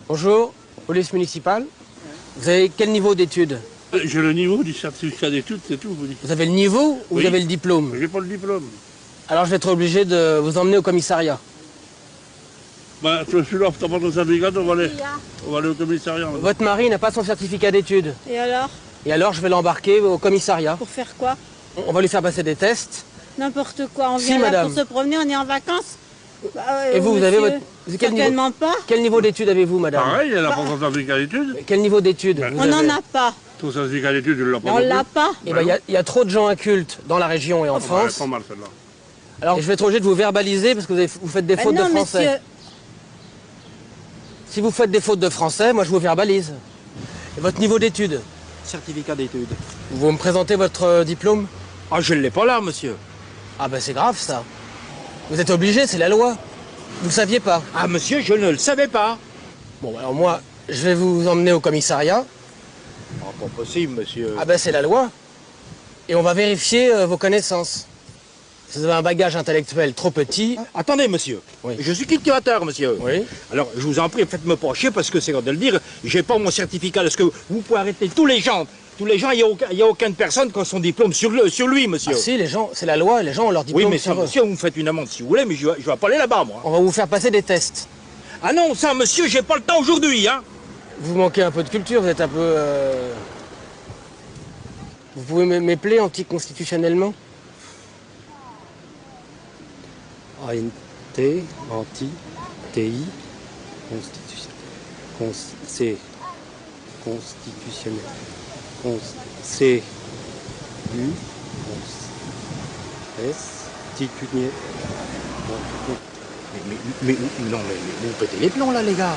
Bonjour, police municipale. Vous avez quel niveau d'études? J'ai le niveau du certificat d'études, c'est tout. Vous avez le niveau ou vous avez le diplôme? J'ai pas le diplôme. Alors je vais être obligé de vous emmener au commissariat. Bah, celui-là, t'as pas ton certificat, on va aller au commissariat. Votre mari n'a pas son certificat d'études. Et alors? Et alors je vais l'embarquer au commissariat. Pour faire quoi? On va lui faire passer des tests. N'importe quoi, on Si, vient là madame. pour se promener, on est en vacances. Bah, Et vous, vous avez votre... Certainement pas. Quel niveau d'études avez-vous, madame? Pareil, elle n'a pas son certificat d'études. Quel niveau d'études vous On n'en avez? a pas. Ton certificat d'études, tu l'as pas. On l'a pas. Eh ben, il y a trop de gens incultes dans la région et en France. Pas mal celle-là. Alors je vais être obligé de vous verbaliser parce que vous faites des fautes non, de français. monsieur. Si vous faites des fautes de français, moi je vous verbalise. Et votre niveau d'études? Certificat d'études. Vous me présentez votre diplôme? Ah, je ne l'ai pas là, monsieur. Ah ben c'est grave ça. Vous êtes obligé, c'est la loi. Vous le saviez pas? Ah, monsieur, je ne le savais pas. Bon alors moi, je vais vous emmener au commissariat. Ah, pas possible, monsieur. Ah ben c'est la loi. Et on va vérifier vos connaissances. Si vous avez un bagage intellectuel trop petit... Attendez, monsieur. Oui. Je suis cultivateur, monsieur. Oui. Alors, je vous en prie, faites-me pas chier parce que c'est de le dire. J'ai pas mon certificat. Est-ce que vous pouvez arrêter tous les gens? Tous les gens, il n'y a aucune personne qui a son diplôme sur lui, monsieur. Ah si, les gens, c'est la loi, les gens ont leur diplôme Oui, mais ça, sur eux. monsieur, vous me faites une amende si vous voulez, mais je vais pas aller là-bas, moi. On va vous faire passer des tests. Ah non, ça, monsieur, j'ai pas le temps aujourd'hui, hein. Vous manquez un peu de culture, vous êtes un peu... Vous pouvez m'épeler anticonstitutionnellement? ANT, anti, TI, constitutionnel. C, U, S, titunier. Mais non, mais vous pétez les plombs, là, les gars.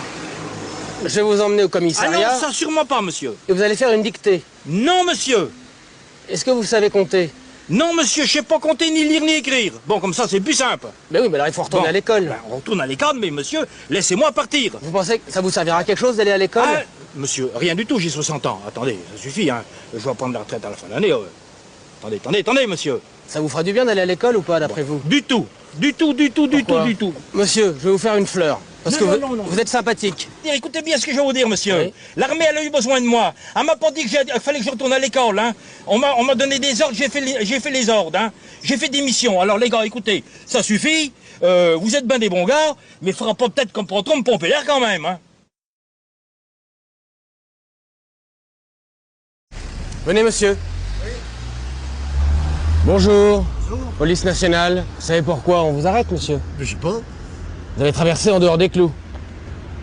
Je vais vous emmener au Ah commissariat non, ça, sûrement pas, monsieur. et vous allez faire une dictée. Non, monsieur. Est-ce que vous savez compter? Non, monsieur, je sais pas compter, ni lire, ni écrire. Bon, comme ça, c'est plus simple. Ben oui, mais alors il faut retourner Bon. à l'école. Ben, on retourne à l'école, mais monsieur, laissez-moi partir. Vous pensez que ça vous servira à quelque chose d'aller à l'école? Ah, monsieur, rien du tout, j'ai 60 ans. Attendez, ça suffit, hein. Je vais prendre la retraite à la fin de l'année. Attendez, monsieur. Ça vous fera du bien d'aller à l'école ou pas, d'après vous? Du tout. Pourquoi? Du tout. Monsieur, je vais vous faire une fleur. Parce Non, que non, non. vous êtes sympathique. Écoutez bien ce que je vais vous dire, monsieur. Oui. L'armée, elle a eu besoin de moi. Elle m'a pas dit qu'il fallait que je retourne à l'école, hein. On m'a donné des ordres, j'ai fait les ordres, hein. J'ai fait des missions. Alors, les gars, écoutez, ça suffit. Vous êtes bien des bons gars, mais il faudra pas peut-être comme pour trop me pomper l'air quand même, hein. Venez, monsieur. Bonjour. Police nationale. Vous savez pourquoi on vous arrête, monsieur? Je sais pas. Vous avez traversé en dehors des clous.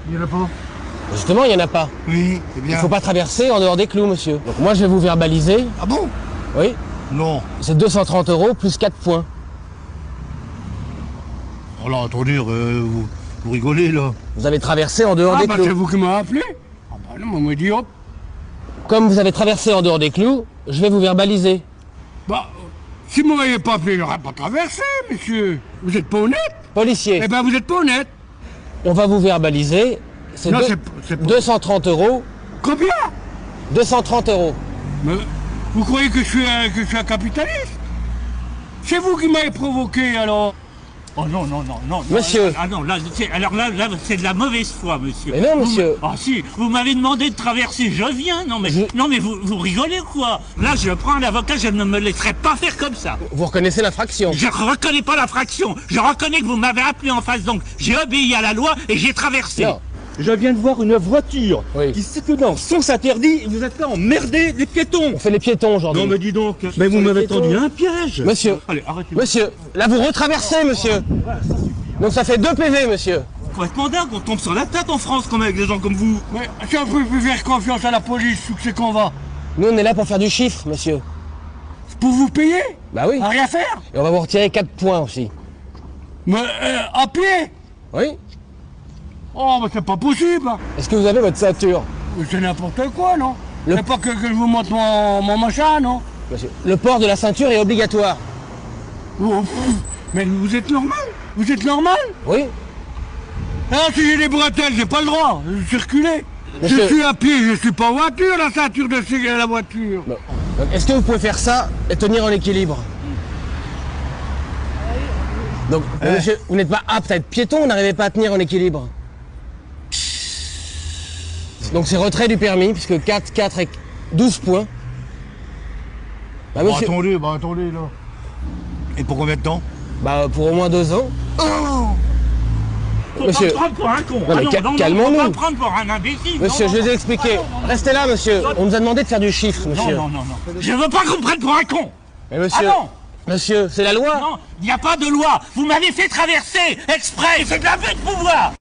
Il y en a pas. Justement, il n'y en a pas. Oui, c'est Il bien. ne faut pas traverser en dehors des clous, monsieur. Donc moi, je vais vous verbaliser. Ah bon? Oui. Non. C'est 230 € plus 4 points. Oh là, attendez, vous rigolez là. Vous avez traversé en dehors Ah des bah clous. c'est vous qui m'avez appelé? Ah bah non, moi m'a dit hop. Comme vous avez traversé en dehors des clous, je vais vous verbaliser. Bah, si vous m'aviez pas appelé, il n'aurait pas traversé, monsieur. Vous êtes pas honnête? Policier, Eh ben vous êtes pas honnête. on va vous verbaliser. C'est Non, deux- c'est pas... 230 €. Combien? 230 €. Mais vous croyez que je suis un capitaliste? C'est vous qui m'avez provoqué alors. Oh non. Monsieur. Ah non, là, c'est de la mauvaise foi, monsieur. Mais non, monsieur. Ah si, vous m'avez demandé de traverser, je viens. Non mais vous rigolez quoi? Là, je prends un avocat, je ne me laisserai pas faire comme ça. Vous reconnaissez l'infraction. Je reconnais pas l'infraction. Je reconnais que vous m'avez appelé en face, donc j'ai obéi à la loi et j'ai traversé. Non. Je viens de voir une voiture Oui. qui circule dans sens interdit et vous êtes là emmerder les piétons. On fait les piétons aujourd'hui. Non mais dis donc, mais vous m'avez tendu un piège. Monsieur, Allez, arrêtez. monsieur, là vous retraversez, monsieur. Donc ça fait 2 PV, monsieur. Complètement dingue, on tombe sur la tête en France quand même avec des gens comme vous. Mais si on peut plus faire confiance à la police, où c'est qu'on va? Nous, on est là pour faire du chiffre, monsieur. Pour vous payer? Bah oui. À rien faire? Et on va vous retirer 4 points aussi. Mais à pied? Oui. Oh, mais c'est pas possible. Est-ce que vous avez votre ceinture, Mais c'est n'importe quoi, non? Le- C'est pas que je vous montre mon machin, non? monsieur? Le port de la ceinture est obligatoire. Oh, pff, mais vous êtes normal? Vous êtes normal? Oui. Ah, si j'ai des bretelles, j'ai pas le droit de circuler. Monsieur- Je suis à pied, je suis pas en voiture, la ceinture de sécurité la voiture. Bon. Donc, est-ce que vous pouvez faire ça et tenir en équilibre? Donc, monsieur, vous n'êtes pas apte à être piéton, vous n'arrivez pas à tenir en équilibre. Donc c'est retrait du permis, puisque 4, 4 et 12 points. Bah, monsieur, attendez, là. Et pour combien de temps? bah, pour au moins 2 ans. Faut Monsieur. pas me prendre pour un con. Non, mais calmons-nous. Faut pas me prendre pour un imbécile. Monsieur, Non, je non, vous ai expliqué. Restez là, monsieur. On nous a demandé de faire du chiffre, non, monsieur. non, non, non. Je veux pas qu'on me prenne pour un con. Mais monsieur, Ah non. monsieur, c'est la loi. Non, il n'y a pas de loi. Vous m'avez fait traverser exprès. C'est de l'abus de pouvoir.